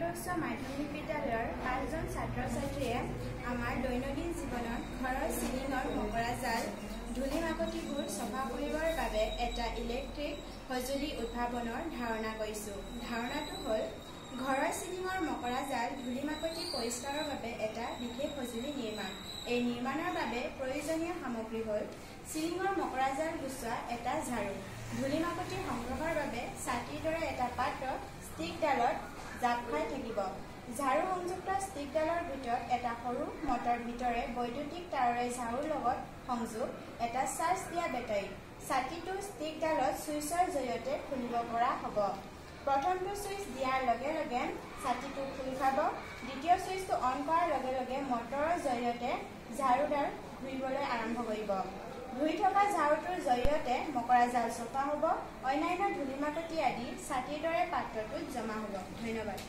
উচ্চ মাধ্যমিক বিদ্যালয়ৰ 5জন ছাত্ৰ-ছাত্ৰীয়ে আমাৰ দৈনন্দিন জীৱনত ঘৰৰ চিলিঙৰ মকৰা জাল ধূলি মাকতিবোৰ চফা কৰিবৰ বাবে এটা ইলেক্ট্ৰিক সঁজুলি উদ্ভাৱনৰ ধাৰণা কৰিছোঁ। ধাৰণাটো হ'ল ঘৰৰ চিলিঙৰ মকৰা জাল ধূলি মাকতি পৰিষ্কাৰৰ বাবে এটা বিশেষ সঁজুলি নিৰ্মাণ। এই নিৰ্মাণৰ বাবে প্ৰয়োজনীয় সামগ্ৰী হ'ল চিলিঙৰ মকৰা জাল গুচোৱা এটা ঝাৰু, ধূলি মাকতি সংগ্ৰহৰ বাবে ছাতিৰ দৰে এটা পাত্ৰ ষ্টিকডালত জাপ খাই থাকিব। ঝাৰু সংযুক্ত ষ্টিকডালৰ ভিতৰত এটা সৰু মটৰ ভিতৰে বৈদ্যুতিক তাৰেৰে ঝাৰুৰ লগত সংযোগ এটা চাৰ্জ দিয়া বেটাৰী। ছাতিটো ষ্টিকডালত ছুইচৰ জৰিয়তে খুলিব পৰা হ'ব। প্ৰথমটো ছুইচ দিয়াৰ লগে লগে ছাতিটো খোল খাব। দ্বিতীয় ছুইচটো অন কৰাৰ লগে লগে মটৰৰ জৰিয়তে ঝাৰুডাল ঘূৰিবলৈ আৰম্ভ কৰিব। ঘূৰি থকা ঝাৰুটোৰ জৰিয়তে মকৰা জাল চফা হ'ব। অন্যান্য ধূলি মাকতি আদি ছাতিৰ দৰে পাত্ৰটোত জমা হ'ব। ধন্যবাদ।